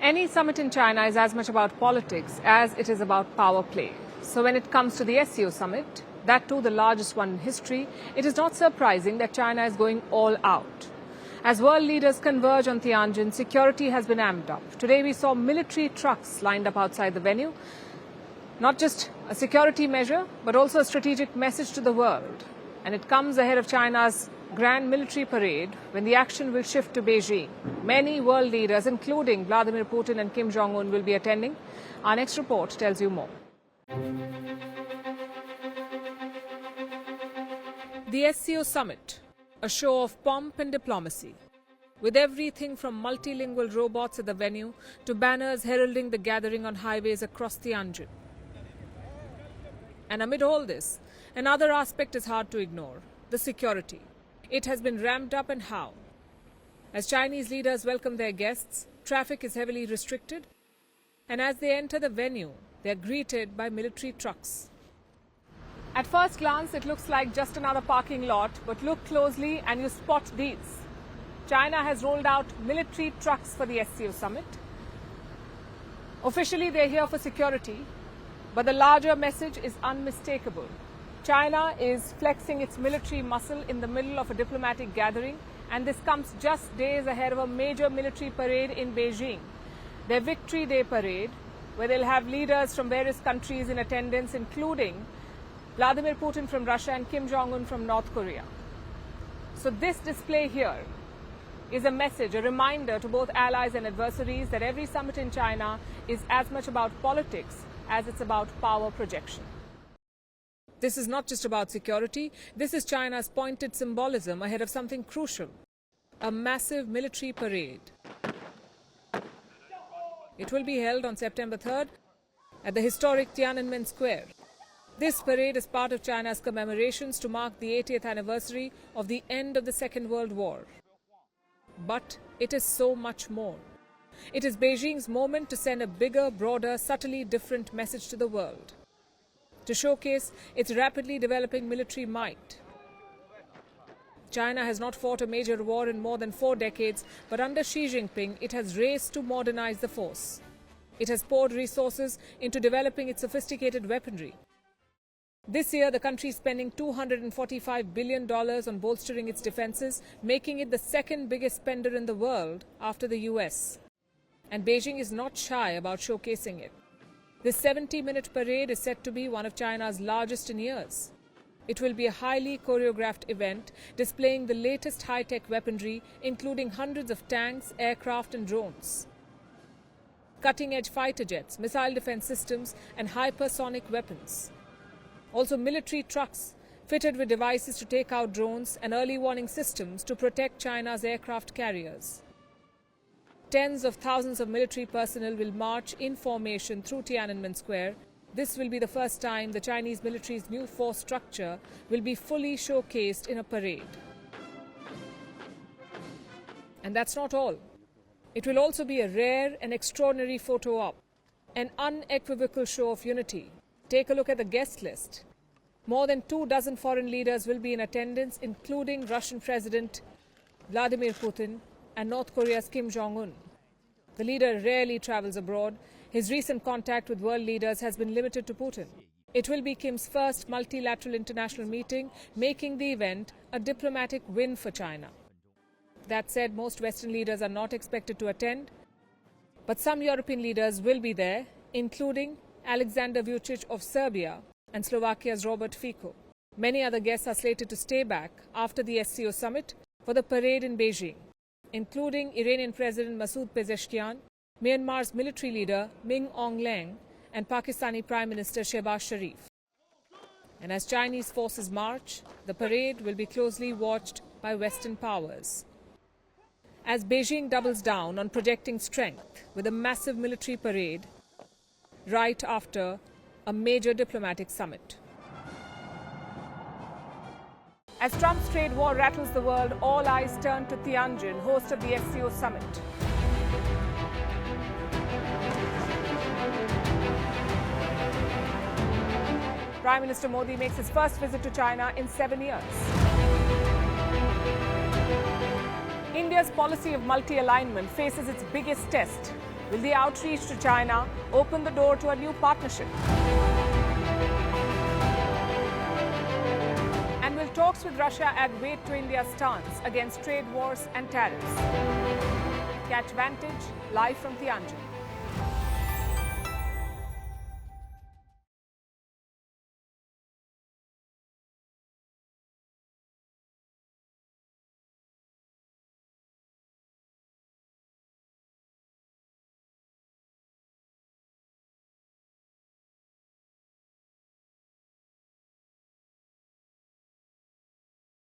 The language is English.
Any summit in China is as much about politics as it is about power play. So when it comes to the SCO summit, that too the largest one in history, it is not surprising that China is going all out. As world leaders converge on Tianjin, security has been amped up. Today we saw military trucks lined up outside the venue. Not just a security measure, but also a strategic message to the world. And it comes ahead of China's grand military parade when the action will shift to Beijing. Many world leaders, including Vladimir Putin and Kim Jong-un, will be attending. Our next report tells you more. The SCO summit, a show of pomp and diplomacy, with everything from multilingual robots at the venue to banners heralding the gathering on highways across Tianjin. And amid all this, another aspect is hard to ignore: the security. It has been ramped up, and how? As Chinese leaders welcome their guests, traffic is heavily restricted, and as they enter the venue, they are greeted by military trucks. At first glance, it looks like just another parking lot, but look closely and you spot these. China has rolled out military trucks for the SCO summit. Officially, they're here for security, but the larger message is unmistakable. China is flexing its military muscle in the middle of a diplomatic gathering, and this comes just days ahead of a major military parade in Beijing, their Victory Day parade, where they'll have leaders from various countries in attendance, including Vladimir Putin from Russia and Kim Jong-un from North Korea. So this display here is a message, a reminder to both allies and adversaries that every summit in China is as much about politics as it's about power projection. This is not just about security. This is China's pointed symbolism ahead of something crucial: a massive military parade. It will be held on September 3rd at the historic Tiananmen Square. This parade is part of China's commemorations to mark the 80th anniversary of the end of the Second World War. But it is so much more. It is Beijing's moment to send a bigger, broader, subtly different message to the world, to showcase its rapidly developing military might. China has not fought a major war in more than 4 decades, but under Xi Jinping, it has raced to modernize the force. It has poured resources into developing its sophisticated weaponry. This year, the country is spending $245 billion on bolstering its defenses, making it the second biggest spender in the world after the US. And Beijing is not shy about showcasing it. This 70-minute parade is set to be one of China's largest in years. It will be a highly choreographed event displaying the latest high-tech weaponry, including hundreds of tanks, aircraft and drones, cutting-edge fighter jets, missile defense systems and hypersonic weapons. Also military trucks fitted with devices to take out drones and early warning systems to protect China's aircraft carriers. Tens of thousands of military personnel will march in formation through Tiananmen Square. This will be the first time the Chinese military's new force structure will be fully showcased in a parade. And that's not all. It will also be a rare and extraordinary photo op, an unequivocal show of unity. Take a look at the guest list. More than 24 foreign leaders will be in attendance, including Russian President Vladimir Putin and North Korea's Kim Jong-un. The leader rarely travels abroad. His recent contact with world leaders has been limited to Putin. It will be Kim's first multilateral international meeting, making the event a diplomatic win for China. That said, most Western leaders are not expected to attend, but some European leaders will be there, including Alexander Vučić of Serbia and Slovakia's Robert Fico. Many other guests are slated to stay back after the SCO summit for the parade in Beijing, including Iranian President Masoud Pezeshkian, Myanmar's military leader Min Aung Hlaing, and Pakistani Prime Minister Shehbaz Sharif. And as Chinese forces march, the parade will be closely watched by Western powers. As Beijing doubles down on projecting strength with a massive military parade right after a major diplomatic summit. As Trump's trade war rattles the world, all eyes turn to Tianjin, host of the SCO summit. Prime Minister Modi makes his first visit to China in 7 years. India's policy of multi-alignment faces its biggest test Will the outreach to China open the door to a new partnership? And will talks with Russia add weight to India's stance against trade wars and tariffs? Catch Vantage live from Tianjin.